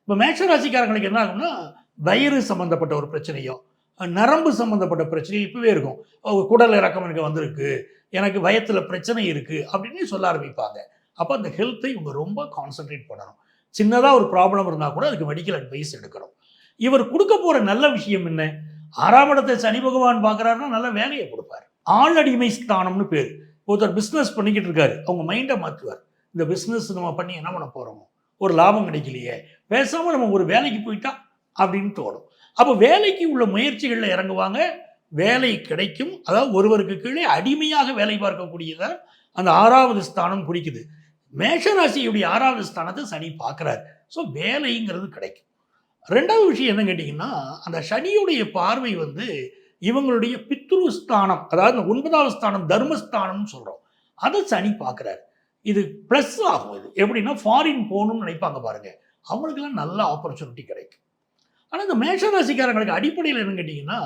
இப்போ மேஷ ராசிக்காரங்களுக்கு என்ன ஆகும்னா வயிறு சம்மந்தப்பட்ட ஒரு பிரச்சனையோ நரம்பு சம்மந்தப்பட்ட பிரச்சனையும் இப்பவே இருக்கும். குடல் இறக்கம் எனக்கு வந்திருக்கு, எனக்கு வயத்தில் பிரச்சனை இருக்குது அப்படின்னு சொல்ல ஆரம்பிப்பாங்க. அப்போ அந்த ஹெல்த்தை இவங்க ரொம்ப கான்சென்ட்ரேட் பண்ணணும். சின்னதாக ஒரு ப்ராப்ளம் இருந்தால் கூட அதுக்கு மெடிக்கல் அட்வைஸ் எடுக்கணும். இவர் கொடுக்க போகிற நல்ல விஷயம் என்ன? 6ஆம் இடத்தை சனி பகவான் பார்க்குறாருன்னா நல்ல வேலையை கொடுப்பார். ஆள் அடிமை ஸ்தானம்னு பேர். ஒருத்தர் பிஸ்னஸ் பண்ணிக்கிட்டு இருக்காரு, அவங்க மைண்டை மாற்றுவார். இந்த பிஸ்னஸ் நம்ம பண்ணி என்ன பண்ண போகிறோமோ, ஒரு லாபம் கிடைக்கலையே, பேசாமல் நம்ம ஒரு வேலைக்கு போயிட்டா அப்படின்னு தோணும். அப்போ வேலைக்கு உள்ள முயற்சிகளில் இறங்குவாங்க, வேலை கிடைக்கும். அதாவது ஒருவருக்கு கீழே அடிமையாக வேலை பார்க்கக்கூடியதை அந்த 6வது ஸ்தானம் குறிக்குது. மேஷராசியுடைய 6வது ஸ்தானத்தை சனி பார்க்குறாரு. ஸோ வேலைங்கிறது கிடைக்கும். 2வது விஷயம் என்ன கேட்டிங்கன்னா, அந்த சனியுடைய பார்வை இவங்களுடைய பித்ரு ஸ்தானம், அதாவது 9வது ஸ்தானம் தர்மஸ்தானம்னு சொல்கிறோம், அதை சனி பார்க்குறாரு. இது ப்ளஸ் ஆகும். இது எப்படின்னா ஃபாரின் போகணும்னு நினைப்பாங்க பாருங்கள், அவங்களுக்கெல்லாம் நல்ல ஆப்பர்ச்சுனிட்டி கிடைக்கும். ஆனால் இந்த மேஷராசிக்காரங்களுக்கு அடிப்படையில் என்னன்னு கேட்டிங்கன்னா,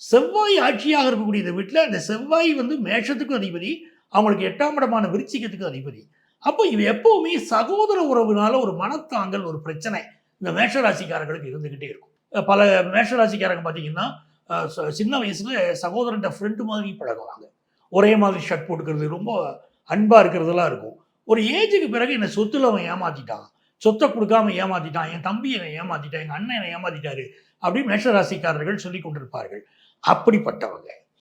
செவ்வாய் ஆட்சியாக இருக்கக்கூடிய இந்த வீட்டில் அந்த செவ்வாய் மேஷத்துக்கும் அதிபதி, அவங்களுக்கு 8ஆம் இடமான விருச்சிகத்துக்கும் அதிபதி. அப்போ இது எப்போவுமே சகோதர உறவுனால ஒரு மனத்தாங்கல், ஒரு பிரச்சனை இந்த மேஷராசிக்காரர்களுக்கு இருந்துக்கிட்டே இருக்கும். பல மேஷராசிக்காரங்க பார்த்தீங்கன்னா சின்ன வயசில் சகோதரன்ட்ட ஃப்ரெண்டு மாதிரி பழகுவாங்க. ஒரே மாதிரி ஷர்ட் போட்டுக்கிறது, ரொம்ப அன்பாக இருக்கிறதெல்லாம் இருக்கும். ஒரு ஏஜுக்கு பிறகு என்னை சொத்துல அவன் ஏமாற்றிட்டான், சொத்தை கொடுக்காம ஏமாற்றிட்டான், என் தம்பி என்னை ஏமாற்றிட்டான், எங்கள் அண்ணன் என்னை ஏமாற்றிட்டாரு அப்படின்னு மேஷராசிக்காரர்கள் சொல்லி கொண்டிருப்பார்கள். அப்படிப்பட்டவங்க